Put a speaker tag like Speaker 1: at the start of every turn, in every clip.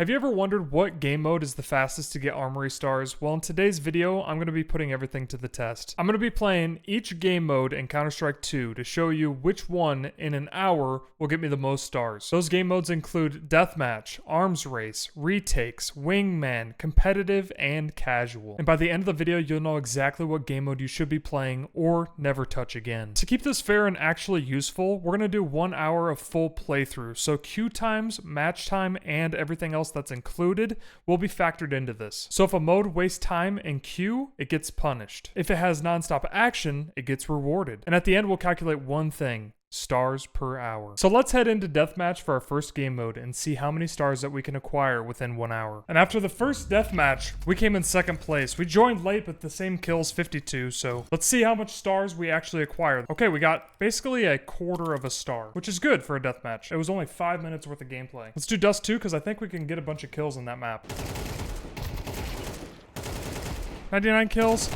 Speaker 1: Have you ever wondered what game mode is the fastest to get Armory stars? Well, in today's video, I'm going to be putting everything to the test. I'm going to be playing each game mode in Counter-Strike 2 to show you which one in an hour will get me the most stars. Those game modes include Deathmatch, Arms Race, Retakes, Wingman, Competitive, and Casual. And by the end of the video, you'll know exactly what game mode you should be playing or never touch again. To keep this fair and actually useful, we're going to do 1 hour of full playthrough. So queue times, match time, and everything else that's included will be factored into this. So if a mode wastes time in queue, it gets punished. If it has non-stop action, it gets rewarded. And at the end, we'll calculate one thing: stars per hour. So let's head into Deathmatch for our first game mode and see how many stars that we can acquire within 1 hour. And after the first Deathmatch, we came in second place. We joined late, but the same kills, 52, so let's see how much stars we actually acquired. Okay, we got basically a quarter of a star, which is good for a Deathmatch. It was only 5 minutes worth of gameplay. Let's do Dust 2, because I think we can get a bunch of kills on that map. 99 kills.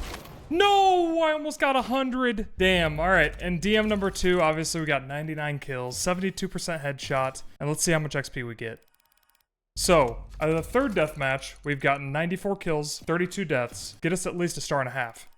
Speaker 1: No, I almost got 100. Damn, all right. And DM number 2, obviously we got 99 kills, 72% headshot, and let's see how much XP we get. So, out of the third deathmatch, we've gotten 94 kills, 32 deaths, get us at least a star and a half.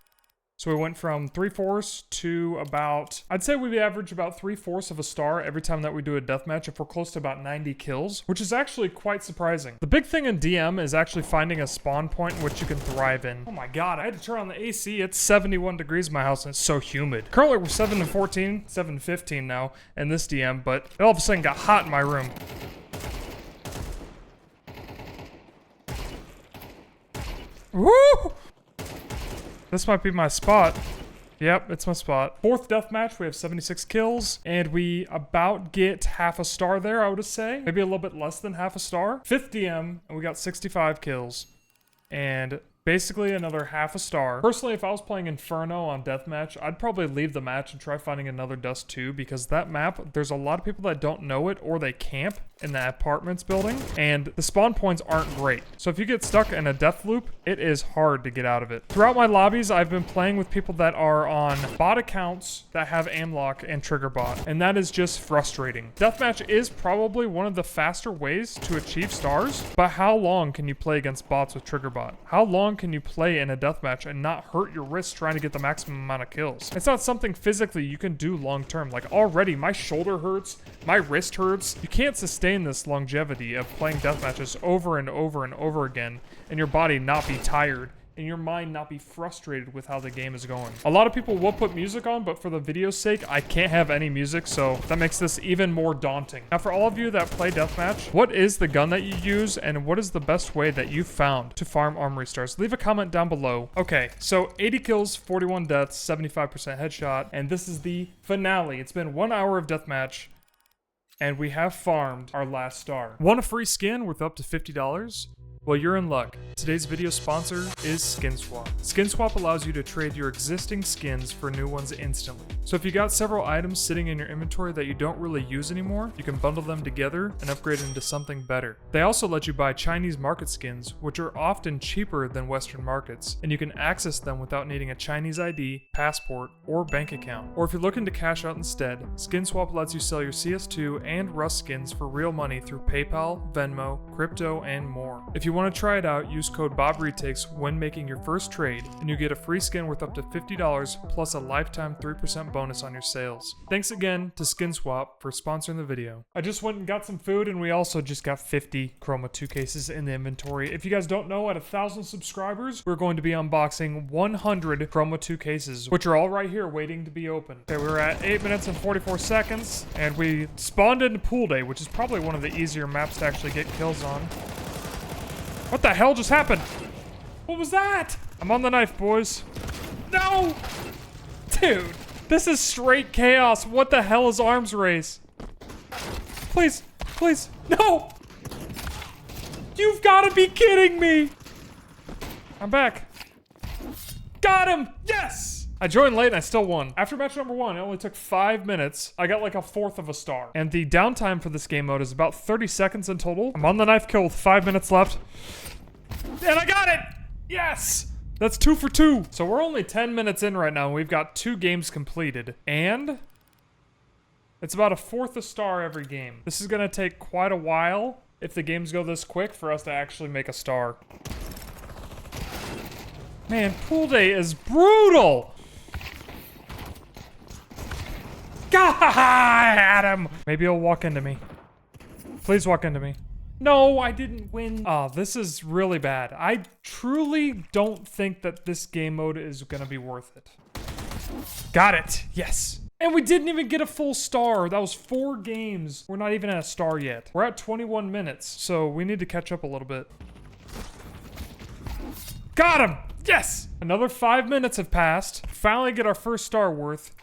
Speaker 1: So we went from 3/4 to about, I'd say we average about 3/4 of a star every time that we do a deathmatch if we're close to about 90 kills, which is actually quite surprising. The big thing in DM is actually finding a spawn point in which you can thrive in. Oh my god, I had to turn on the AC. It's 71 degrees in my house and it's so humid. Currently we're 7-14, 7-15 now in this DM, but it all of a sudden got hot in my room. Woo! This might be my spot. Yep, it's my spot. Fourth deathmatch, we have 76 kills, and we about get half a star there, I would say. Maybe a little bit less than half a star. Fifth DM, and we got 65 kills. And basically another half a star. Personally, if I was playing Inferno on Deathmatch, I'd probably leave the match and try finding another Dust 2, because that map, there's a lot of people that don't know it, or they camp in the apartments building, and the spawn points aren't great. So if you get stuck in a death loop, it is hard to get out of it. Throughout my lobbies, I've been playing with people that are on bot accounts that have aim lock and trigger bot, and that is just frustrating. Deathmatch is probably one of the faster ways to achieve stars, but how long can you play against bots with trigger bot? How long can you play in a deathmatch and not hurt your wrist trying to get the maximum amount of kills? It's not something physically you can do long term. Like already my shoulder hurts, my wrist hurts. You can't sustain this longevity of playing deathmatches over and over and over again and your body not be tired and your mind not be frustrated with how the game is going. A lot of people will put music on, but for the video's sake, I can't have any music, so that makes this even more daunting. Now, for all of you that play Deathmatch, what is the gun that you use, and what is the best way that you found to farm Armory stars? Leave a comment down below. Okay, so 80 kills, 41 deaths, 75% headshot, and this is the finale. It's been 1 hour of Deathmatch, and we have farmed our last star. Want a free skin worth up to $50? Well, you're in luck. Today's video sponsor is SKINSWAP. SKINSWAP allows you to trade your existing skins for new ones instantly. So if you got several items sitting in your inventory that you don't really use anymore, you can bundle them together and upgrade into something better. They also let you buy Chinese market skins, which are often cheaper than Western markets, and you can access them without needing a Chinese ID, passport, or bank account. Or if you're looking to cash out instead, SKINSWAP lets you sell your CS2 and Rust skins for real money through PayPal, Venmo, crypto, and more. If you want to try it out, use code BobRetakes when making your first trade, and you get a free skin worth up to $50 plus a lifetime 3% bonus on your sales. Thanks again to SKINSWAP for sponsoring the video. I just went and got some food, and we also just got 50 Chroma 2 cases in the inventory. If you guys don't know, at 1,000 subscribers, we're going to be unboxing 100 Chroma 2 cases, which are all right here waiting to be opened. Okay, we're at 8 minutes and 44 seconds, and we spawned into Pool Day, which is probably one of the easier maps to actually get kills on. What the hell just happened? What was that? I'm on the knife, boys. No! Dude, this is straight chaos. What the hell is Arms Race? Please, please, no! You've got to be kidding me! I'm back. Got him! Yes! I joined late and I still won. After match number 1, it only took 5 minutes. I got like a 1/4 of a star. And the downtime for this game mode is about 30 seconds in total. I'm on the knife kill with 5 minutes left. And I got it! Yes! That's 2 for 2. So we're only 10 minutes in right now, and we've got 2 games completed. And it's about a 1/4 a star every game. This is gonna take quite a while if the games go this quick for us to actually make a star. Man, pool day is brutal. God, I had him. Maybe he'll walk into me. Please walk into me. No, I didn't win. Oh, this is really bad. I truly don't think that this game mode is gonna be worth it. Got it. Yes. And we didn't even get a full star. That was 4 games. We're not even at a star yet. We're at 21 minutes, so we need to catch up a little bit. Got him. Yes. Another 5 minutes have passed. Finally get our first star worth.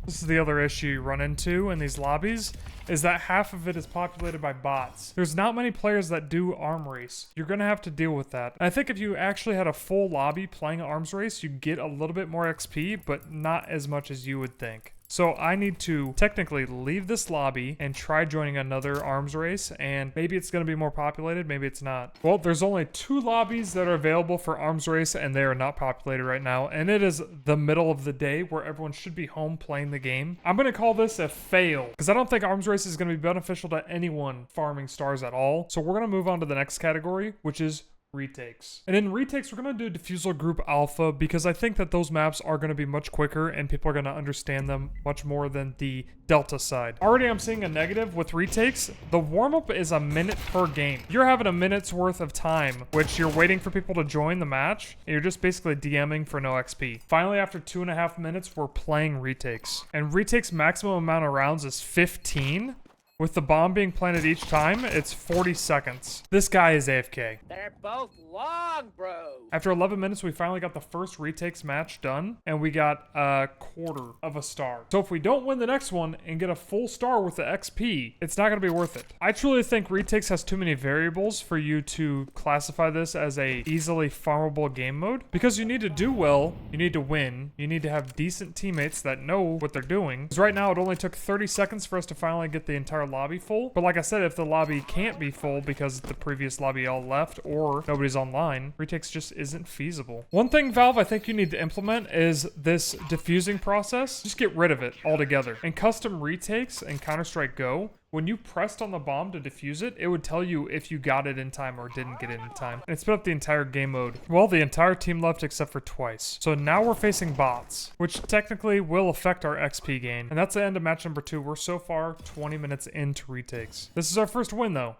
Speaker 1: This is the other issue you run into in these lobbies, is that half of it is populated by bots. There's not many players that do arm race. You're gonna have to deal with that. And I think if you actually had a full lobby playing arms race, you'd get a little bit more XP, but not as much as you would think. So I need to technically leave this lobby and try joining another arms race, and maybe it's going to be more populated, maybe it's not. Well, there's only 2 lobbies that are available for arms race, and they are not populated right now, and it is the middle of the day where everyone should be home playing the game. I'm going to call this a fail, because I don't think arms race is going to be beneficial to anyone farming stars at all. So we're going to move on to the next category, which is retakes. And in retakes, we're going to do Diffusal Group Alpha because I think that those maps are going to be much quicker and people are going to understand them much more than the Delta side. Already I'm seeing a negative with retakes. The warm-up is a minute per game. You're having a minute's worth of time, which you're waiting for people to join the match, and you're just basically DMing for no XP. Finally, after 2.5 minutes, we're playing retakes. And retakes maximum amount of rounds is 15. With the bomb being planted each time, it's 40 seconds. This guy is AFK.
Speaker 2: They're both long, bro.
Speaker 1: After 11 minutes, we finally got the first retakes match done, and we got a quarter of a star. So if we don't win the next one and get a full star with the XP, it's not gonna be worth it. I truly think retakes has too many variables for you to classify this as a easily farmable game mode. Because you need to do well, you need to win, you need to have decent teammates that know what they're doing. Because right now, it only took 30 seconds for us to finally get the entire lobby full. But like I said, if the lobby can't be full because the previous lobby all left or nobody's online, retakes just isn't feasible. One thing, Valve, I think you need to implement is this diffusing process. Just get rid of it altogether. In custom retakes and Counter-Strike Go, when you pressed on the bomb to defuse it, it would tell you if you got it in time or didn't get it in time. And it sped up the entire game mode. Well, the entire team left except for twice. So now we're facing bots, which technically will affect our XP gain. And that's the end of match number 2. We're so far 20 minutes into retakes. This is our first win though.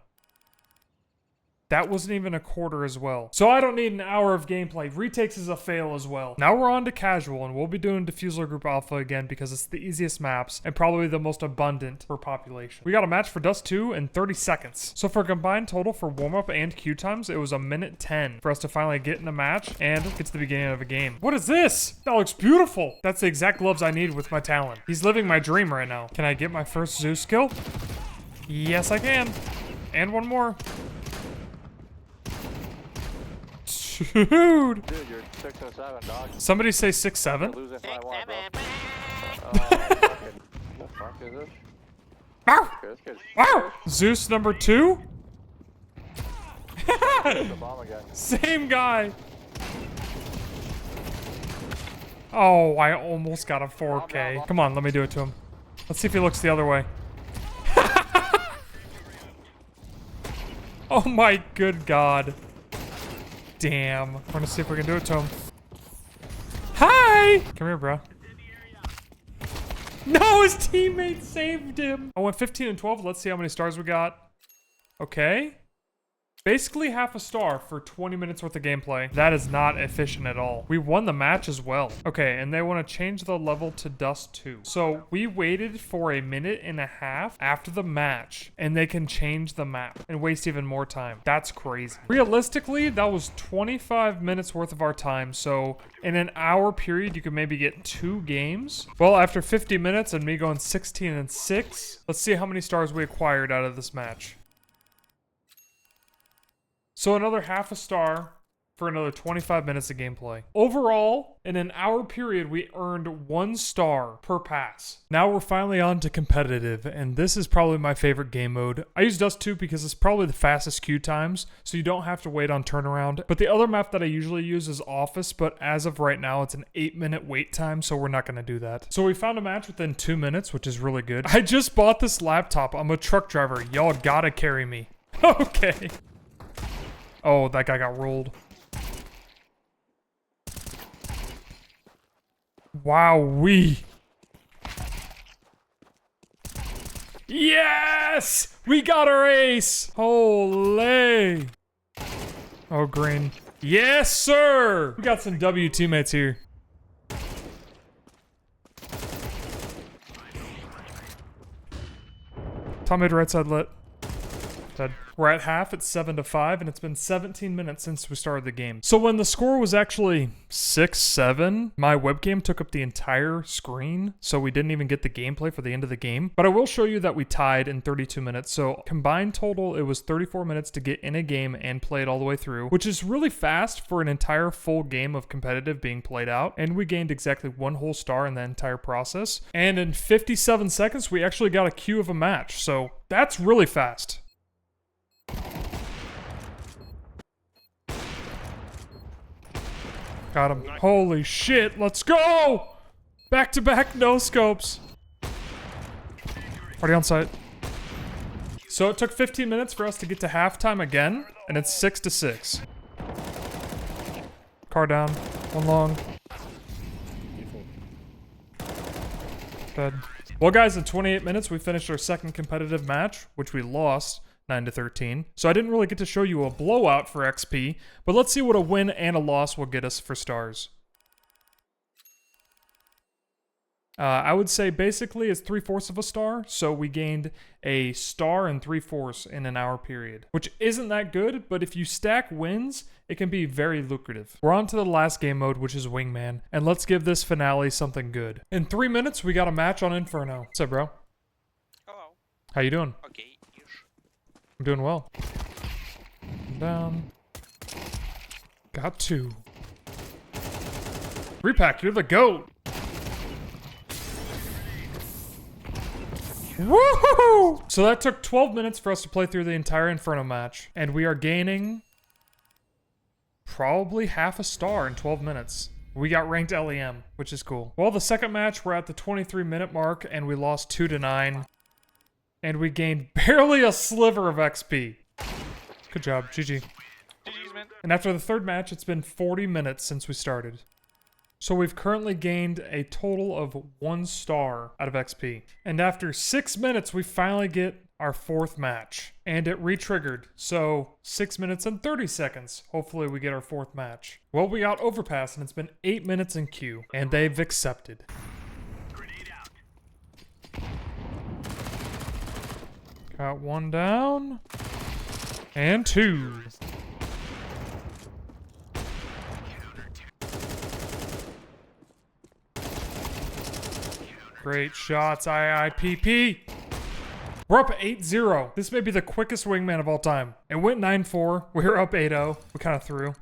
Speaker 1: That wasn't even a quarter as well. So I don't need an hour of gameplay. Retakes is a fail as well. Now we're on to casual, and we'll be doing Diffusal Group Alpha again because it's the easiest maps and probably the most abundant per population. We got a match for Dust 2 in 30 seconds. So for a combined total for warm-up and queue times, it was a minute 10 for us to finally get in a match and get to the beginning of a game. What is this? That looks beautiful. That's the exact gloves I need with my talent. He's living my dream right now. Can I get my first Zeus kill? Yes, I can. And one more. Dude,
Speaker 3: you're 607, dog.
Speaker 1: Somebody say 6'7"?
Speaker 3: Losing if I want, bro. The fuck is this?
Speaker 1: Ow!
Speaker 3: This kid's
Speaker 1: Ow! Zeus number 2?
Speaker 3: the bomb again.
Speaker 1: Same guy. Oh, I almost got a 4K. Come on, let me do it to him. Let's see if he looks the other way. Oh my good God. Damn. We're gonna see if we can do it to him. Hi! Come here, bro. No, his teammate saved him. I went 15 and 12. Let's see how many stars we got. Okay. Basically half a star for 20 minutes worth of gameplay. That is not efficient at all. We won the match as well. Okay, and they want to change the level to Dust 2. So we waited for a minute and a half after the match, and they can change the map and waste even more time. That's crazy. Realistically, that was 25 minutes worth of our time. So in an hour period, you could maybe get 2 games. Well, after 50 minutes and me going 16 and 6, let's see how many stars we acquired out of this match. So another half a star for another 25 minutes of gameplay. Overall, in an hour period, we earned 1 star per pass. Now we're finally on to competitive, and this is probably my favorite game mode. I use Dust 2 because it's probably the fastest queue times, so you don't have to wait on turnaround. But the other map that I usually use is Office, but as of right now, it's an 8-minute wait time, so we're not gonna do that. So we found a match within 2 minutes, which is really good. I just bought this laptop. I'm a truck driver. Y'all gotta carry me. Okay. Oh, that guy got rolled. Wowee. Yes! We got our ace! Holy! Oh, green. Yes, sir! We got some W teammates here. Top mid, right side lit. Dead. We're at half, it's 7-5, and it's been 17 minutes since we started the game. So when the score was actually 6-7, my webcam took up the entire screen, so we didn't even get the gameplay for the end of the game. But I will show you that we tied in 32 minutes, so combined total, it was 34 minutes to get in a game and play it all the way through, which is really fast for an entire full game of competitive being played out, and we gained exactly 1 whole star in that entire process. And in 57 seconds, we actually got a queue of a match, so that's really fast. Got him. Holy shit, let's go! Back-to-back no scopes. Already on site. So it took 15 minutes for us to get to halftime again, and it's 6-6. Car down. One long. Dead. Well guys, in 28 minutes we finished our second competitive match, which we lost 9-13. So I didn't really get to show you a blowout for XP, but let's see what a win and a loss will get us for stars. I would say basically it's 3/4 of a star, so we gained a star and 3/4 in an hour period, which isn't that good, but if you stack wins, it can be very lucrative. We're on to the last game mode, which is Wingman, and let's give this finale something good. In 3 minutes, we got a match on Inferno. What's up, bro?
Speaker 4: Hello.
Speaker 1: How you doing?
Speaker 4: Okay-ish.
Speaker 1: I'm doing well. Down. Got 2. Repack, you're the GOAT! Woohoo! So that took 12 minutes for us to play through the entire Inferno match, and we are gaining probably half a star in 12 minutes. We got ranked LEM, which is cool. Well, the second match, we're at the 23-minute mark, and we lost 2-9. And we gained barely a sliver of XP. Good job, GG.
Speaker 4: GG's, man.
Speaker 1: And after the third match, it's been 40 minutes since we started. So we've currently gained a total of 1 star out of XP. And after 6 minutes, we finally get our 4th match. And it re-triggered, so 6 minutes and 30 seconds. Hopefully we get our 4th match. Well, we got Overpass, and it's been 8 minutes in queue, and they've accepted. Got 1 down. And 2. Great shots, IIPP. We're up 8-0. This may be the quickest Wingman of all time. It went 9-4. We were up 8-0. We kind of threw.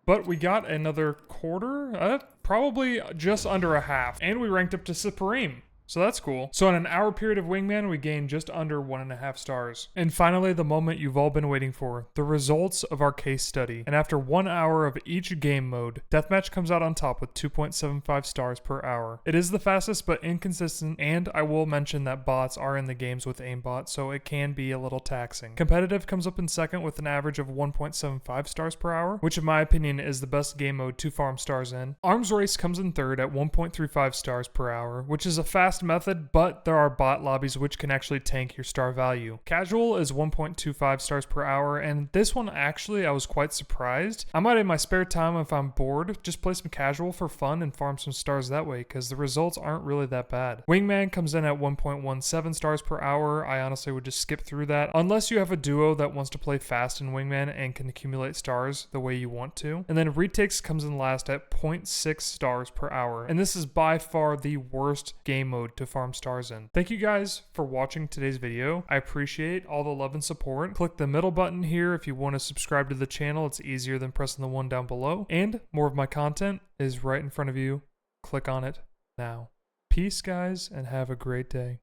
Speaker 1: But we got another quarter? Probably just under a half. And we ranked up to Supreme. So that's cool. So in an hour period of Wingman, we gained just under 1.5 stars. And finally, the moment you've all been waiting for, the results of our case study. And after 1 hour of each game mode, Deathmatch comes out on top with 2.75 stars per hour. It is the fastest but inconsistent, and I will mention that bots are in the games with aimbot, so it can be a little taxing. Competitive comes up in second with an average of 1.75 stars per hour, which in my opinion is the best game mode to farm stars in. Arms Race comes in third at 1.35 stars per hour, which is a fast method, but there are bot lobbies which can actually tank your star value. Casual is 1.25 stars per hour, and this one actually I was quite surprised. I might in my spare time, if I'm bored, just play some casual for fun and farm some stars that way, because the results aren't really that bad. Wingman comes in at 1.17 stars per hour. I honestly would just skip through that, unless you have a duo that wants to play fast in Wingman and can accumulate stars the way you want to. And then Retakes comes in last at 0.6 stars per hour, and this is by far the worst game mode to farm stars in. Thank you guys for watching today's video. I appreciate all the love and support. Click the middle button here if you want to subscribe to the channel. It's easier than pressing the one down below. And more of my content is right in front of you. Click on it now. Peace, guys, and have a great day.